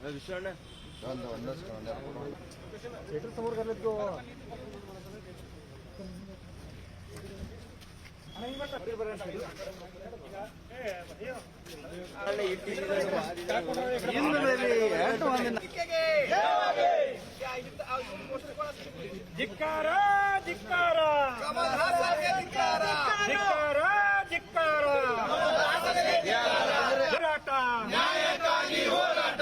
विषय समोर करलेत गो ಧಿಕ್ಕಾರ ಧಿಕ್ಕಾರ ಧಿಕ್ಕಾರ ಧಿಕ್ಕಾರ ಹೋರಾಟ ನ್ಯಾಯಕ್ಕಾಗಿ ಹೋರಾಟ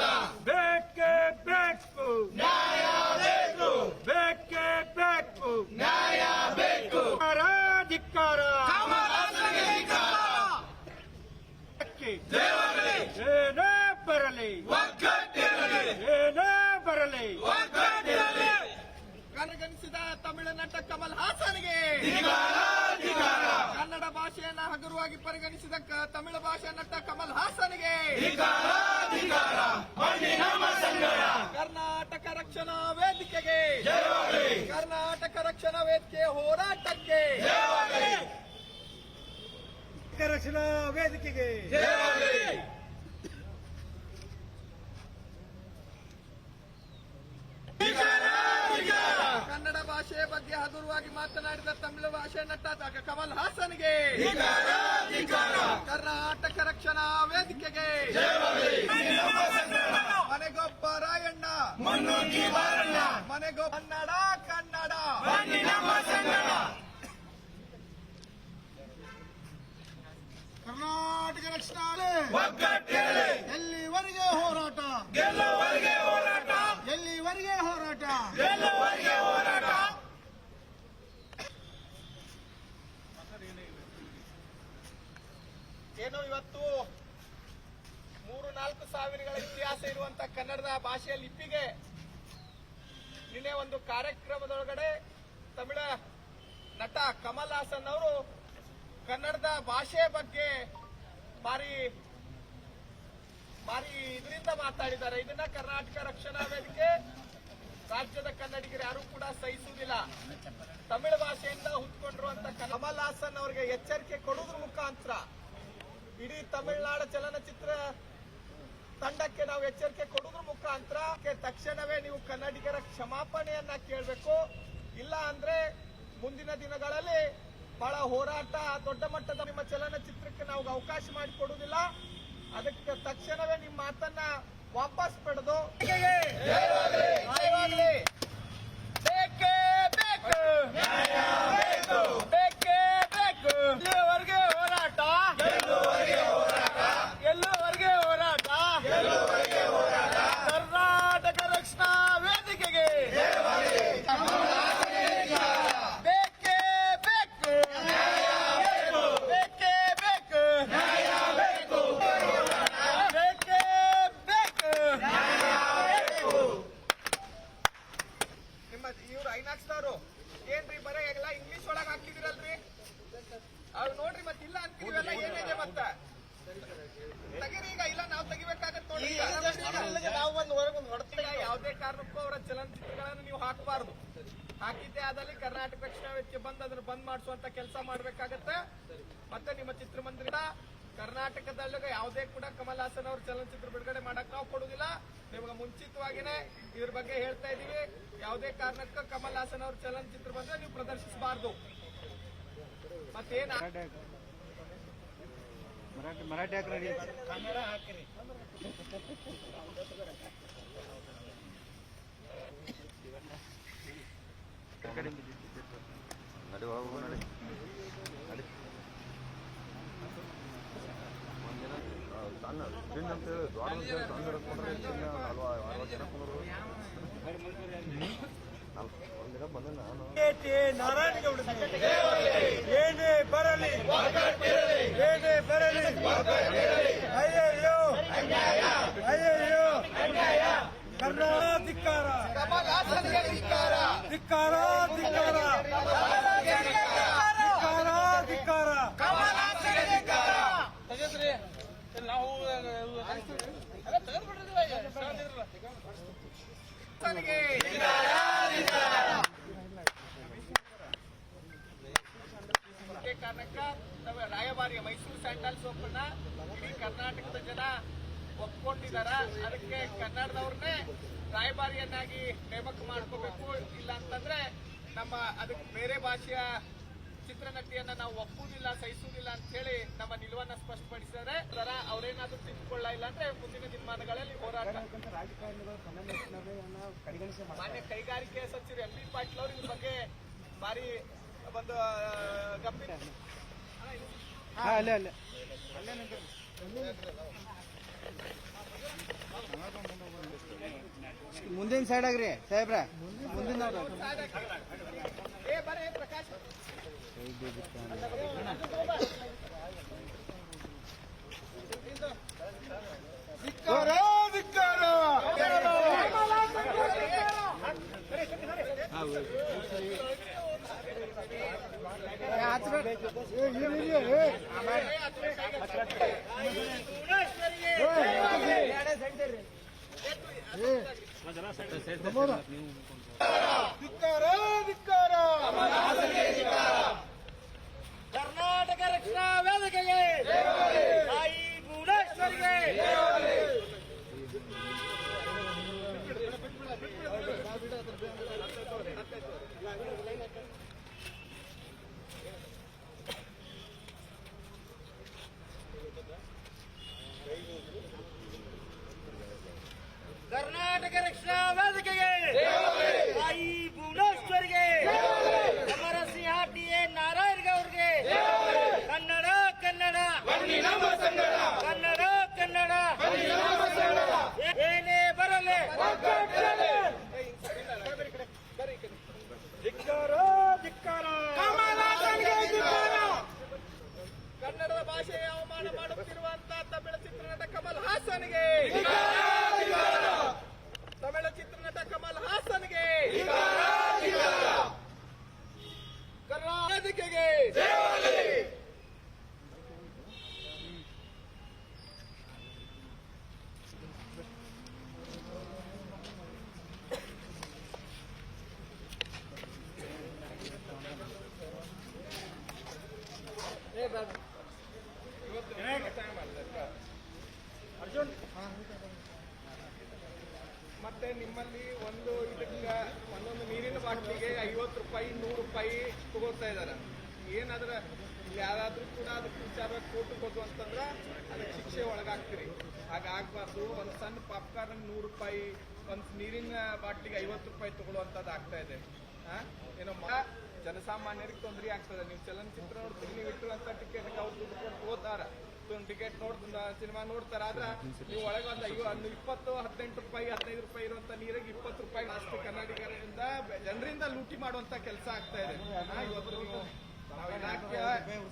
ಬೇಕೇ ಬೇಕು ನ್ಯಾಯ ಬೇಕು ಬೇಕೇ ಬೇಕು ನ್ಯಾಯ ಬೇಕು ಧಿಕ್ಕಾರ ದೇವರೇ ಏನೇ ಬರಲಿ ಒಗ್ಗಟ್ಟಿರಲಿ ಏನೇ ಬರಲಿ ಒಗ್ಗಟ್ಟಿರಲಿ ಕನಗನಿಸಿದ ತಮಿಳು ನಟ ಕಮಲ್ ಹಾಸನ್ಗೆ ಕನ್ನಡ ಭಾಷೆಯನ್ನ ಹಗುರವಾಗಿ ಪರಿಗಣಿಸಿದ ತಮಿಳು ಭಾಷಾ ನಟ ಕಮಲ್ ಹಾಸನ್ಗೆ ಕರ್ನಾಟಕ ರಕ್ಷಣಾ ವೇದಿಕೆಗೆ ಕರ್ನಾಟಕ ರಕ್ಷಣಾ ವೇದಿಕೆ ಹೋರಾಟಕ್ಕೆ ರಕ್ಷಣಾ ವೇದಿಕೆಗೆ ಕನ್ನಡ ಭಾಷೆಯ ಬಗ್ಗೆ ಹಗುರವಾಗಿ ಮಾತನಾಡಿದ ತಮಿಳು ಭಾಷೆ ನಟ ಕಮಲ್ ಹಾಸನ್ಗೆ ಕರ್ನಾಟಕ ರಕ್ಷಣಾ ವೇದಿಕೆಗೆ ಮನೆಗೊಬ್ಬ ರಾಯಣ್ಣ ಮನೆಗೊಬ್ಬ ಕನ್ನಡ ಕನ್ನಡ ಕರ್ನಾಟಕ ರಕ್ಷಣಾ ಎಲ್ಲಿವರೆಗೆ ಹೋರಾಟ ಗೆಲ್ಲುವರೆಗೆ ಹೋರಾಟ ಎಲ್ಲಿವರೆಗೆ ಹೋರಾಟ ಗೆಲ್ಲುವರೆಗೆ ಹೋರಾಟ ಏನು ಇವತ್ತು 3-4 ಸಾವಿರಗಳ ಇತಿಹಾಸ ಇರುವಂತ ಕನ್ನಡದ ಭಾಷೆಯ ಲಿಪಿಗೆ ನಿನ್ನೆ ಒಂದು ಕಾರ್ಯಕ್ರಮದೊಳಗಡೆ ತಮಿಳ ನಟ ಕಮಲ್ ಹಾಸನ್ ಅವರು ಕನ್ನಡದ ಭಾಷೆ ಬಗ್ಗೆ ಭಾರಿ ಇದರಿಂದ ಮಾತಾಡಿದ್ದಾರೆ. ಇದನ್ನ ಕರ್ನಾಟಕ ರಕ್ಷಣಾ ವೇದಿಕೆ ರಾಜ್ಯದ ಕನ್ನಡಿಗರು ಯಾರು ಕೂಡ ಸಹಿಸುವುದಿಲ್ಲ. ತಮಿಳು ಭಾಷೆಯಿಂದ ಹುಟ್ಕೊಂಡಿರುವಂತ ಕಮಲ್ ಹಾಸನ್ ಅವರಿಗೆ ಎಚ್ಚರಿಕೆ ಕೊಡುವುದ್ರ ಮುಖಾಂತರ ಇಡೀ ತಮಿಳುನಾಡು ಚಲನಚಿತ್ರ ತಂಡಕ್ಕೆ ನಾವು ಎಚ್ಚರಿಕೆ ಕೊಡುವುದ್ರ ಮುಖಾಂತರ ತಕ್ಷಣವೇ ನೀವು ಕನ್ನಡಿಗರ ಕ್ಷಮಾಪಣೆಯನ್ನ ಕೇಳಬೇಕು. ಇಲ್ಲ ಅಂದ್ರೆ ಮುಂದಿನ ದಿನಗಳಲ್ಲಿ ಬಹಳ ಹೋರಾಟ ದೊಡ್ಡ ಮಟ್ಟದ ನಿಮ್ಮ ಚಲನಚಿತ್ರಕ್ಕೆ ನಾವು ಅವಕಾಶ ಮಾಡಿಕೊಡುವುದಿಲ್ಲ. ಅದಕ್ಕೆ ತಕ್ಷಣವೇ ನಿಮ್ಮ ಮಾತನ್ನ ವಾಪಸ್ ಪಡೆದು ಬೇಕೇ ಬೇಕು ಬೇಕೇ ಬೇಕು ಎಲ್ಲಿವರೆಗೆ ಹೋರಾಟ ಎಲ್ಲುವರೆಗೆ ಹೋರಾಟ ಕರ್ನಾಟಕ ರಕ್ಷಣಾ ವೇದಿಕೆಗೆ ಬೇಕೇ ಬೇಕು ಬೇಕೇ ಬೇಕು ಬೇಕೇ ಬೇಕು ನಿಮ್ಮ ಇವ್ರು ಐನಾಕ್ಸ್ನವರು ಏನ್ರಿ ಬರೀ ಎಲ್ಲ ಇಂಗ್ಲಿಷ್ ಒಳಗೆ ಹಾಕಿದಿರಲ್ರಿ ಅವ್ರು ನೋಡ್ರಿ ಮತ್ತೆ ಇಲ್ಲ ಅಂತೀವಲ್ಲ ಏನಿದೆ ಮತ್ತ ತೆಗೀರಿ ಈಗ. ಇಲ್ಲ ನಾವು ತೆಗಿಬೇಕಾಗತ್ತೆ ನೋಡಿ. ನಾವು ಒಂದು ಹೊರಗೊಂದು ಹೊಡೆತ ಯಾವುದೇ ಕಾರಣಕ್ಕೂ ಅವರ ಚಲನಚಿತ್ರಗಳನ್ನು ನೀವು ಹಾಕಬಾರ್ದು. ಹಾಕಿದ್ದೆ ಆದಲ್ಲಿ ಕರ್ನಾಟಕ ರಕ್ಷಣಾ ವೇದಿಕೆ ಬಂದು ಅದನ್ನು ಬಂದ್ ಮಾಡಿಸುವಂತ ಕೆಲಸ ಮಾಡ್ಬೇಕಾಗತ್ತೆ. ಮತ್ತೆ ನಿಮ್ಮ ಚಿತ್ರಮಂದಿರ ಕರ್ನಾಟಕದಲ್ಲೂ ಯಾವುದೇ ಕೂಡ ಕಮಲ್ ಹಾಸನ್ ಅವ್ರ ಚಲನಚಿತ್ರ ಬಿಡುಗಡೆ ಮಾಡಕ್ ನಾವು ಕೊಡುವುದಿಲ್ಲ. ನಿಮಗೆ ಮುಂಚಿತವಾಗಿನೇ ಇದ್ರ ಬಗ್ಗೆ ಹೇಳ್ತಾ ಇದೀವಿ. ಯಾವುದೇ ಕಾರಣಕ್ಕೂ ಕಮಲ್ ಹಾಸನ್ ಅವ್ರ ಚಲನಚಿತ್ರ ಬಂದ್ರೆ ನೀವು ಪ್ರದರ್ಶಿಸಬಾರ್ದು. ಮತ್ತೇನ ಮರಾಠಿ ಹಾಕಿ ಕನ್ನಡ ಹಾಕಿರಿ. ನಡಿ ಒಳಗೆ ನಡಿ ನಡಿ ಒಂದಿನ ಸಣ್ಣ ಚಿನ್ನ ಅಂತ ಹೇಳಿ ದೊಡ್ಡ ಸಣ್ಣ ಹಿಡ್ಕೊಂಡ್ರೆ ಚಿನ್ನ 40 ಜನ ಕೊಂಡ್ರು. ಒಂದಿನ ಬಂದ ನಾನು ನಾರಾಯಣಗೌಡ ಏನೇ ಬರಲಿ ಏನೇ ಬರಲಿ ಅಯ್ಯಯ್ಯೋ ಅಯ್ಯಯ್ಯೋ ಕರ್ನಾಧಿಕಾರ ಕಮಲ್ ಹಾಸನ್ಗೆ ಧಿಕ್ಕಾರ ಧಿಕ್ಕಾರ ಧಿಕ್ಕಾರ ಧಿಕ್ಕಾರ ಧಿಕ್ಕಾರ ಕಮಲ್ ಹಾಸನ್ಗೆ ಧಿಕ್ಕಾರ. ನಾವು ಕಾರಣಕ್ಕ ರಾಯಭಾರಿ ಮೈಸೂರು ಸ್ಯಾಂಡಲ್ ಸೋಪನ್ನ ಇಡೀ ಕರ್ನಾಟಕದ ಜನ ಒಪ್ಕೊಂಡಿದಾರ. ಅದಕ್ಕೆ ಕನ್ನಡದವ್ರನ್ನೇ ರಾಯಭಾರಿಯನ್ನಾಗಿ ನೇಮಕ ಮಾಡ್ಕೋಬೇಕು. ಇಲ್ಲ ಅಂತಂದ್ರೆ ನಮ್ಮ ಅದಕ್ಕೆ ಬೇರೆ ಭಾಷೆಯ ಚಿತ್ರನಟಿಯನ್ನ ನಾವು ಒಪ್ಪುವುದಿಲ್ಲ, ಸಹಿಸುವುದಿಲ್ಲ ಅಂತ ಹೇಳಿ ನಮ್ಮ ನಿಲುವನ್ನ ಸ್ಪಷ್ಟಪಡಿಸಿದ್ದಾರೆ. ಅವ್ರೇನಾದ್ರೂ ತಿದ್ದುಕೊಳ್ಳ ಇಲ್ಲ ಅಂದ್ರೆ ಮುಂದಿನ ದಿನಮಾನಗಳಲ್ಲಿ ಹೋರಾಟ. ಮಾನ್ಯ ಕೈಗಾರಿಕೆ ಸಚಿವರು ಎಂ ಬಿ ಪಾಟೀಲ್ ಅವರು ಇದ್ರ ಬಗ್ಗೆ ಭಾರಿ ಒಂದು ಗಂಭೀರ ಮುಂದಿನ ಸೈಡ್ ಆಗ್ರಿ ಸಾಹೇಬ್ರ, ಮುಂದಿನ ಬರೇ ಪ್ರಕಾಶ್ ಧಿಕ್ಕಾರ ಧಿಕ್ಕಾರ ಧಿಕ್ಕಾರ ಧಿಕ್ಕಾರ ಕರ್ನಾಟಕ ರಕ್ಷಣಾ ವೇದಿಕೆಗೆ ತಾಯಿ ಭುವನೇಶ್ವರಿಗೆ ಕರ್ನಾಟಕ ರಕ್ಷಣಾ ವೇದಿಕೆಗೆ ತಾಯಿ ಭುವನೇಶ್ವರಿಗೆ ಅಮರ ಸಿಂಹ ಟಿ ಎ ನಾರಾಯಣ ಗೌಡ್ರಿಗೆ ಕನ್ನಡ ಕನ್ನಡ ಕನ್ನಡ ಕನ್ನಡ ಏನೇ ಬರಲಿ ಧಿಕ್ಕಾರ ಧಿಕ್ಕಾರ ಕನ್ನಡದ ಭಾಷೆಯ ಅವಮಾನ ಮಾಡುತ್ತಿರುವಂತಹ ತಮಿಳ ಚಿತ್ರನಟ ಕಮಲ್ ಹಾಸನ್ಗೆ ತಮಿಳ ಚಿತ್ರನಟ ಕಮಲ್ ಹಾಸನ್ಗೆ ಕರ್ನಾಟಕಕ್ಕೆ ಮತ್ತೆ ನಿಮ್ಮಲ್ಲಿ ಒಂದು ಇದಕ್ಕೆ ಒಂದೊಂದು ನೀರಿನ ಬಾಟ್ಲಿಗೆ 50 ರೂಪಾಯಿ 100 ರೂಪಾಯಿ ತಗೋತಾ ಇದಾರೆ. ಏನಾದ್ರೆ ಯಾರಾದ್ರೂ ಕೂಡ ಅದಕ್ಕೆ ವಿಚಾರ ಕೋರ್ಟ್ ಕೊಟ್ಟು ಅಂತಂದ್ರೆ ಅದಕ್ಕೆ ಶಿಕ್ಷೆ ಒಳಗಾಗ್ತೀರಿ. ಹಾಗಾಗಬಾರ್ದು. ಒಂದು ಸಣ್ಣ ಪಾಪ್ಕಾರ್ನ್ 100 ರೂಪಾಯಿ, ಒಂದು ನೀರಿನ ಬಾಟ್ಲಿಗೆ 50 ರೂಪಾಯಿ ತಗೊಳ್ಳುವಂಥದ್ದು ಆಗ್ತಾ ಇದೆ. ಏನೋ ಜನಸಾಮಾನ್ಯರಿಗೆ ತೊಂದರೆ ಆಗ್ತದೆ. ನೀವು ಚಲನಚಿತ್ರ ನೋಡ್ತೀರಿ, ನೀವು ಇಟ್ಟಿರುವಂಥ ಟಿಕೆಟ್ಗೆ ಅವ್ರು ದುಡ್ಡು ಕೊಟ್ಟು ಹೋದಾರ ಟಿಕೆಟ್ ಸಿನಿಮಾ ನೋಡ್ತಾರ. ಆದ್ರೆ ನೀವು ಒಳಗೆ ಒಂದು 20, 18 ರೂಪಾಯಿ 15 ರೂಪಾಯಿ ಇರುವಂತ ನೀರಿಗೆ 20 ರೂಪಾಯಿ ಅಷ್ಟು ಕನ್ನಡಿಗರಿಂದ ಜನರಿಂದ ಲೂಟಿ ಮಾಡುವಂತ ಕೆಲಸ ಆಗ್ತಾ ಇದೆ. ಇವತ್ತು ನೀವು ನಾವು ಇಲಾಖೆ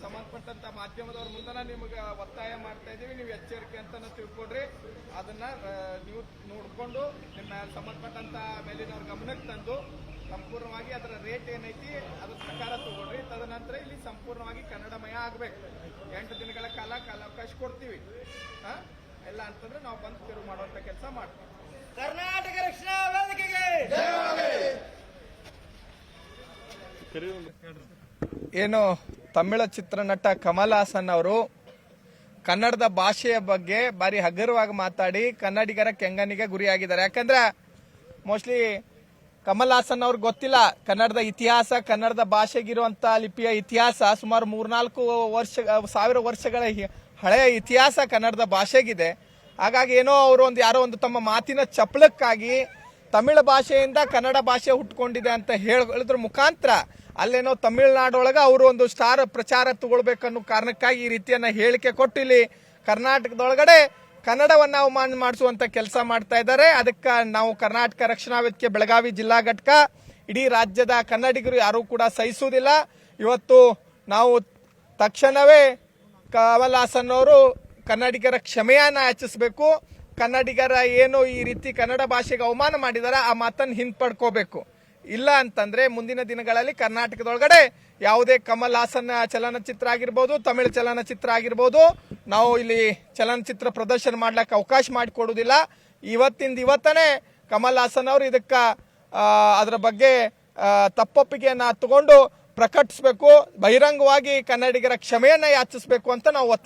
ಸಂಬಂಧಪಟ್ಟಂತ ಮಾಧ್ಯಮದವ್ರ ಮುಂದನ ನಿಮ್ಗೆ ಒತ್ತಾಯ ಮಾಡ್ತಾ ಇದೀವಿ. ನೀವು ಎಚ್ಚರಿಕೆ ಅಂತ ತಿಳ್ಕೊಡ್ರಿ. ಅದನ್ನ ನೀವು ನೋಡ್ಕೊಂಡು ನಿಮ್ಮ ಸಂಬಂಧಪಟ್ಟಂತ ಮೇಲಿನವ್ರ ಗಮನಕ್ಕೆ ತಂದು ಸಂಪೂರ್ಣವಾಗಿ ಅದರ ರೇಟ್ ಏನೈತಿ ಅದ್ರ ಪ್ರಕಾರ ತಗೊಳ್ರಿ. ತದನಂತರ ಇಲ್ಲಿ ಸಂಪೂರ್ಣವಾಗಿ ಕನ್ನಡಮಯ ಆಗ್ಬೇಕು. 8 ದಿನಗಳ ಕಾಲಾವಕಾಶ ಕೊಡ್ತೀವಿ. ಎಲ್ಲ ಅಂತಂದ್ರೆ ನಾವು ಬಂದು ತಿರುವು ಮಾಡುವಂತ ಕೆಲಸ ಮಾಡ್ತೀವಿ. ಕರ್ನಾಟಕ ರಕ್ಷಣಾ ವೇದಿಕೆಗೆ ಏನು ತಮಿಳ ಚಿತ್ರನಟ ಕಮಲ್ ಹಾಸನ್ ಅವರು ಕನ್ನಡದ ಭಾಷೆಯ ಬಗ್ಗೆ ಬಾರಿ ಹಗುರವಾಗಿ ಮಾತಾಡಿ ಕನ್ನಡಿಗರ ಕೆಂಗನಿಗೆ ಗುರಿಯಾಗಿದ್ದಾರೆ. ಯಾಕಂದ್ರೆ ಮೋಸ್ಟ್ಲಿ ಕಮಲ್ ಹಾಸನ್ ಅವ್ರಿಗೆ ಗೊತ್ತಿಲ್ಲ ಕನ್ನಡದ ಇತಿಹಾಸ, ಕನ್ನಡದ ಭಾಷೆಗಿರುವಂತ ಲಿಪಿಯ ಇತಿಹಾಸ. ಸುಮಾರು 3-4 ವರ್ಷಗಳ ಹಳೆಯ ಇತಿಹಾಸ ಕನ್ನಡದ ಭಾಷೆಗಿದೆ. ಹಾಗಾಗಿ ಏನೋ ಅವರು ಯಾರೋ ಒಂದು ತಮ್ಮ ಮಾತಿನ ಚಪಲಕ್ಕಾಗಿ ತಮಿಳ ಭಾಷೆಯಿಂದ ಕನ್ನಡ ಭಾಷೆ ಹುಟ್ಕೊಂಡಿದೆ ಅಂತ ಹೇಳಿದ್ರ ಮುಖಾಂತರ ಅಲ್ಲೇನೋ ತಮಿಳುನಾಡೊಳಗೆ ಅವರು ಒಂದು ಸ್ಟಾರ್ ಪ್ರಚಾರ ತಗೊಳ್ಬೇಕನ್ನೋ ಕಾರಣಕ್ಕಾಗಿ ಈ ರೀತಿಯನ್ನ ಹೇಳಿಕೆ ಕೊಟ್ಟು ಇಲ್ಲಿ ಕರ್ನಾಟಕದೊಳಗಡೆ ಕನ್ನಡವನ್ನ ಅವಮಾನ ಮಾಡಿಸುವಂತ ಕೆಲಸ ಮಾಡ್ತಾ ಇದ್ದಾರೆ. ಅದಕ್ಕೆ ನಾವು ಕರ್ನಾಟಕ ರಕ್ಷಣಾ ವೇದಿಕೆ ಬೆಳಗಾವಿ ಜಿಲ್ಲಾ ಘಟಕ ಇಡೀ ರಾಜ್ಯದ ಕನ್ನಡಿಗರು ಯಾರೂ ಕೂಡ ಸಹಿಸುವುದಿಲ್ಲ. ಇವತ್ತು ನಾವು ತಕ್ಷಣವೇ ಕಮಲ್ ಹಾಸನ್ ಅವರು ಕನ್ನಡಿಗರ ಕ್ಷಮೆಯನ್ನ ಯಾಚಿಸಬೇಕು. ಕನ್ನಡಿಗರ ಏನು ಈ ರೀತಿ ಕನ್ನಡ ಭಾಷೆಗೆ ಅವಮಾನ ಮಾಡಿದಾರೆ ಆ ಮಾತನ್ನು ಹಿಂಪಡ್ಕೋಬೇಕು. ಇಲ್ಲ ಅಂತಂದ್ರೆ ಮುಂದಿನ ದಿನಗಳಲ್ಲಿ ಕರ್ನಾಟಕದೊಳಗಡೆ ಯಾವುದೇ ಕಮಲ್ ಹಾಸನ್ ಚಲನಚಿತ್ರ ಆಗಿರ್ಬೋದು, ತಮಿಳು ಚಲನಚಿತ್ರ ಆಗಿರ್ಬೋದು, ನಾವು ಇಲ್ಲಿ ಚಲನಚಿತ್ರ ಪ್ರದರ್ಶನ ಮಾಡ್ಲಿಕ್ಕೆ ಅವಕಾಶ ಮಾಡಿಕೊಡುವುದಿಲ್ಲ. ಇವತ್ತನೇ ಕಮಲ್ ಹಾಸನ್ ಅವರು ಇದಕ್ಕ ಅದರ ಬಗ್ಗೆ ತಪ್ಪೊಪ್ಪಿಗೆಯನ್ನ ತಗೊಂಡು ಪ್ರಕಟಿಸಬೇಕು, ಬಹಿರಂಗವಾಗಿ ಕನ್ನಡಿಗರ ಕ್ಷಮೆಯನ್ನ ಯಾಚಿಸಬೇಕು ಅಂತ ನಾವು ಒತ್ತಾಯ